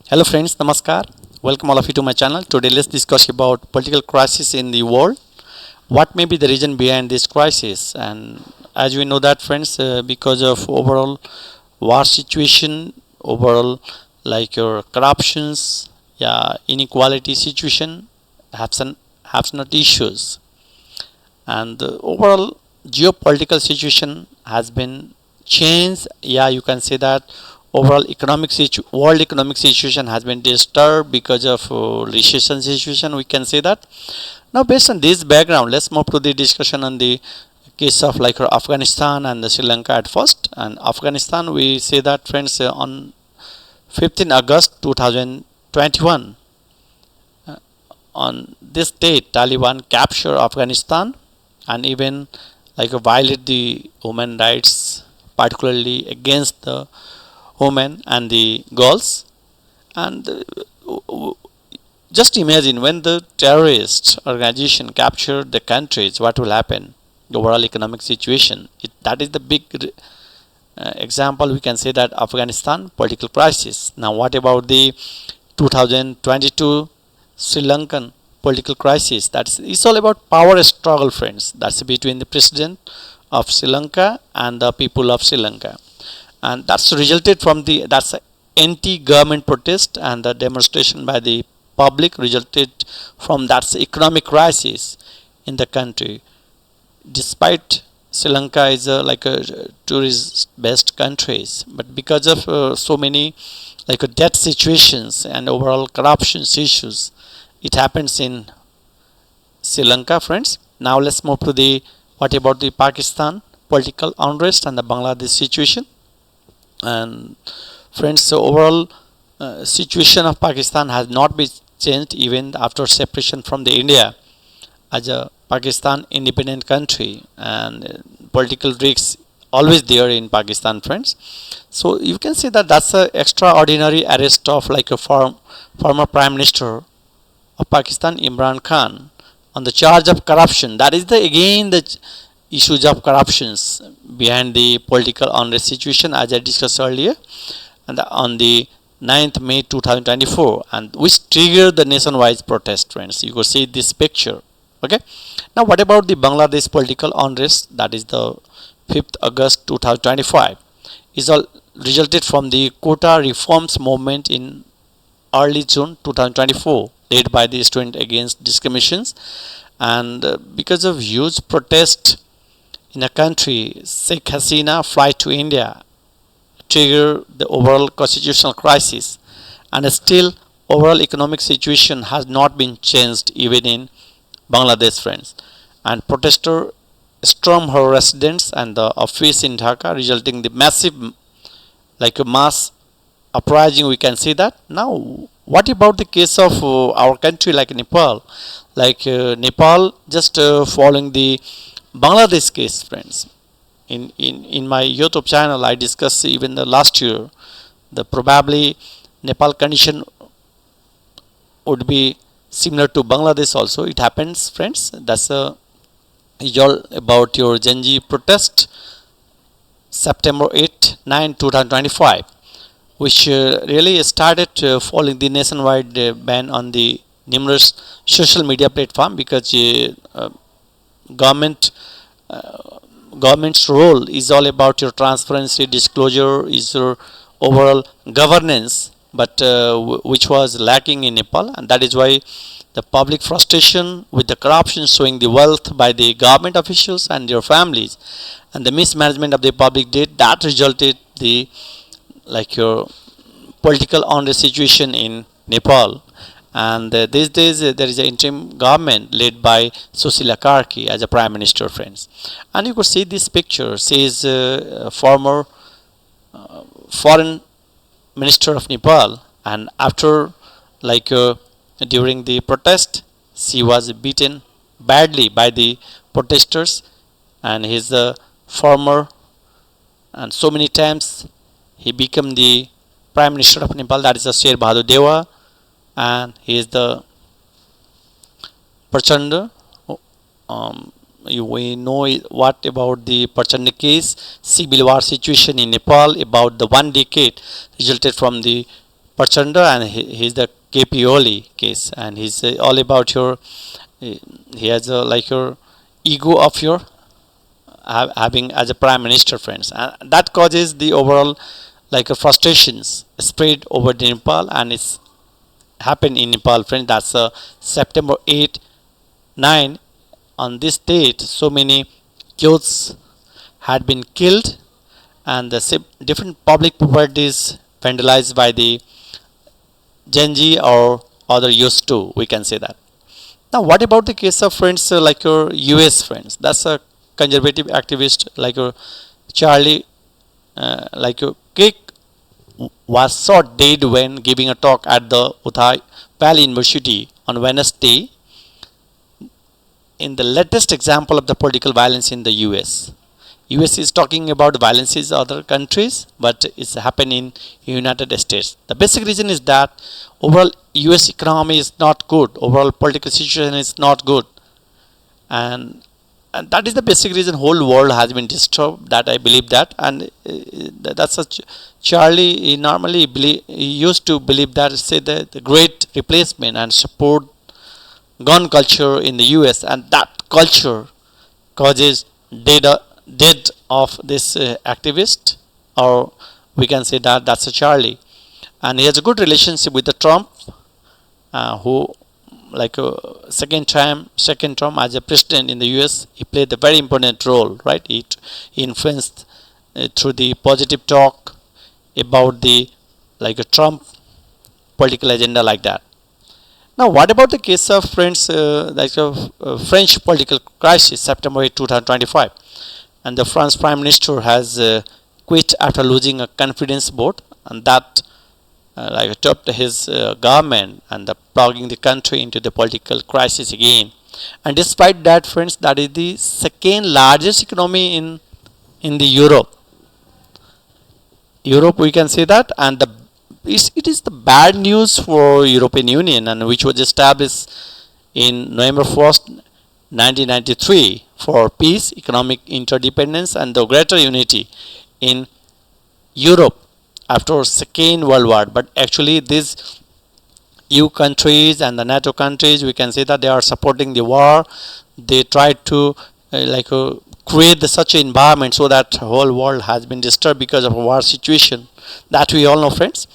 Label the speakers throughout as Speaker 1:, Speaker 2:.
Speaker 1: Hello friends, Namaskar. Welcome all of you to my channel. Today let's discuss about political crisis in the world. What may be the reason behind this crisis? And as we know that friends, because of overall war situation, overall like your corruptions, yeah, inequality situation, have not issues, and the overall geopolitical situation has been changed. Yeah, you can say that overall world economic situation has been disturbed because of recession situation, we can say that. Now based on this background, let's move to the discussion on the case of like Afghanistan and the Sri Lanka at first. And Afghanistan, we say that friends, on 15 August 2021, on this date Taliban capture Afghanistan and even like violate the human rights, particularly against the women and the girls. And just imagine when the terrorist organization capture the countries, what will happen? The overall economic situation. That is the big example. We can say that Afghanistan political crisis. Now, what about the 2022 Sri Lankan political crisis? That's it's all about power struggle, friends. That's between the president of Sri Lanka and the people of Sri Lanka, and that's resulted from the that's a anti-government protest, and the demonstration by the public resulted from that economic crisis in the country. Despite Sri Lanka is like a tourist-based countries, but because of so many like debt situations and overall corruption issues, it happens in Sri Lanka, friends. Now let's move to the what about the Pakistan political unrest and the Bangladesh situation. And friends, the overall situation of Pakistan has not been changed even after separation from the India as a Pakistan independent country, and political risks always there in Pakistan, friends. So you can see that that's a extraordinary arrest of like a former Prime Minister of Pakistan, Imran Khan, on the charge of corruption. That is the again the issues of corruptions behind the political unrest situation, as I discussed earlier, and on the 9th May 2024, and which triggered the nationwide protest, friends. You could see this picture. Okay. Now, what about the Bangladesh political unrest? That is the 5th August 2025. Is all resulted from the quota reforms movement in early June 2024, led by the Student Against Discriminations, and because of huge protest in a country, Sheikh Hasina flight to India trigger the overall constitutional crisis, and still overall economic situation has not been changed even in Bangladesh, friends. And protester storm her residence and the office in Dhaka, resulting in the massive like a mass uprising. We can see that. Now, what about the case of our country like Nepal? Like Nepal, just following the Bangladesh case, friends. In my YouTube channel, I discussed even the last year the probably Nepal condition would be similar to Bangladesh also. It happens, friends. That's is all about your Genji protest, September 8, 9, 2025, which really started following the nationwide ban on the numerous social media platform, because government government's role is all about your transparency, disclosure, is your overall governance, but which was lacking in Nepal, and that is why the public frustration with the corruption showing the wealth by the government officials and their families, and the mismanagement of the public debt, that resulted the like your political unrest situation in Nepal. And these days there is an interim government led by Susila Karki as a prime minister, friends. And you could see this picture. She is former foreign minister of Nepal, and after like during the protest, she was beaten badly by the protesters, and he is the former, and so many times he became the prime minister of Nepal. That is Sher Bahadur Dewa, and he is the Prachanda. We know what about the Prachanda case, civil war situation in Nepal about the one decade resulted from the Prachanda, and he's the KP Oli case, and he's all about your. He has like your ego of your having as a prime minister, friends, and that causes the overall like a frustrations spread over the Nepal, and it's happened in Nepal, friends. That's September 8, 9. On this date, so many youths had been killed, and the different public properties vandalized by the Genji or other youths too. We can say that. Now, what about the case of friends like your US friends? That's a conservative activist like your Charlie, like your Kirk was shot dead when giving a talk at the Utah Valley University on Wednesday, in the latest example of the political violence in the US. US is talking about violence in other countries, but it's happening in United States. The basic reason is that overall US economy is not good, overall political situation is not good, and that is the basic reason whole world has been disturbed. That I believe that, and that's a Charlie. He normally he used to believe that say the great replacement and support gun culture in the US, and that culture causes death of this activist, or we can say that that's a Charlie, and he has a good relationship with the Trump, who like second term as a president in the US. He played a very important role, right? He influenced through the positive talk about the like a Trump political agenda like that. Now, what about the case of friends like French political crisis, September 8, 2025, and the French Prime Minister has quit after losing a confidence vote, and that like topped his government and plugging the country into the political crisis again. And despite that, friends, that is the second largest economy in the Europe, we can say that, and it is the bad news for European Union, and which was established in November 1st, 1993 for peace, economic interdependence, and the greater unity in Europe after Second World War. But actually, these EU countries and the NATO countries, we can say that they are supporting the war. They try to create such an environment so that whole world has been disturbed because of a war situation. That we all know, friends.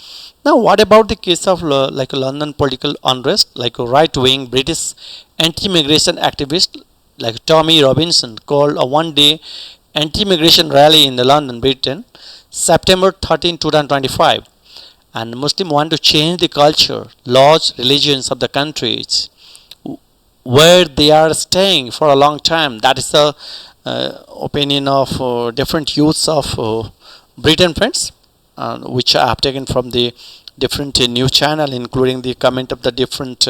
Speaker 1: Now, what about the case of like a London political unrest? Like a right-wing British anti-immigration activist like Tommy Robinson called a one-day anti-immigration rally in the London, Britain, September 13, 2025. And Muslims want to change the culture, laws, religions of the countries where they are staying for a long time. That is the opinion of different youths of Britain, friends, which I have taken from the different news channel, including the comment of the different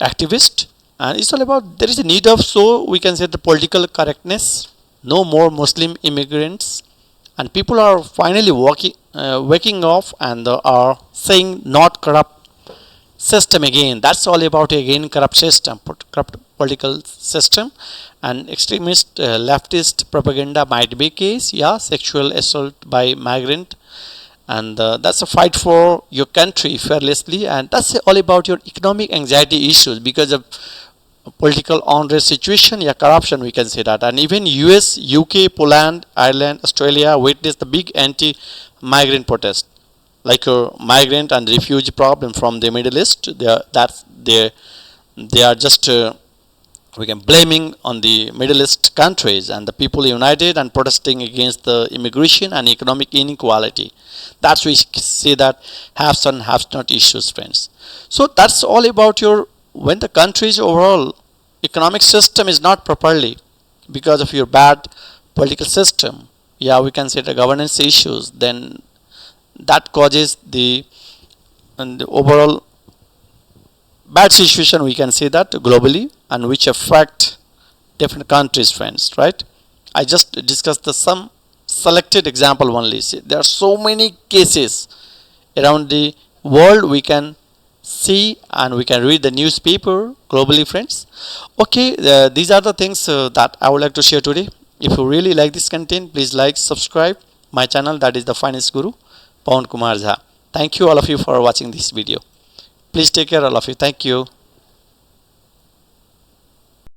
Speaker 1: activists. And it's all about there is a need of, so we can say, the political correctness, no more Muslim immigrants, and people are finally waking up and are saying not corrupt system again. That's all about again corrupt system, corrupt political system, and extremist leftist propaganda might be case. Yeah, sexual assault by migrant, and that's a fight for your country fearlessly, and that's all about your economic anxiety issues because of political unrest situation. Yeah, corruption, we can say that. And even US, UK, Poland, Ireland, Australia witnessed the big anti-migrant protest, like a migrant and refugee problem from the Middle East. They are just we can blaming on the Middle East countries, and the people united and protesting against the immigration and economic inequality. That's we say that haves and have not issues, friends. So that's all about your when the country's overall economic system is not properly because of your bad political system. Yeah, we can say the governance issues. Then that causes the overall bad situation, we can say that globally, and which affect different countries, friends, right? I just discussed some selected example only. See, there are so many cases around the world we can see, and we can read the newspaper globally, friends. Okay, these are the things that I would like to share today. If you really like this content, please like, subscribe my channel, that is the Finance Guru, Pawan Kumar Jha. Thank you all of you for watching this video. Please take care all of you. Thank you.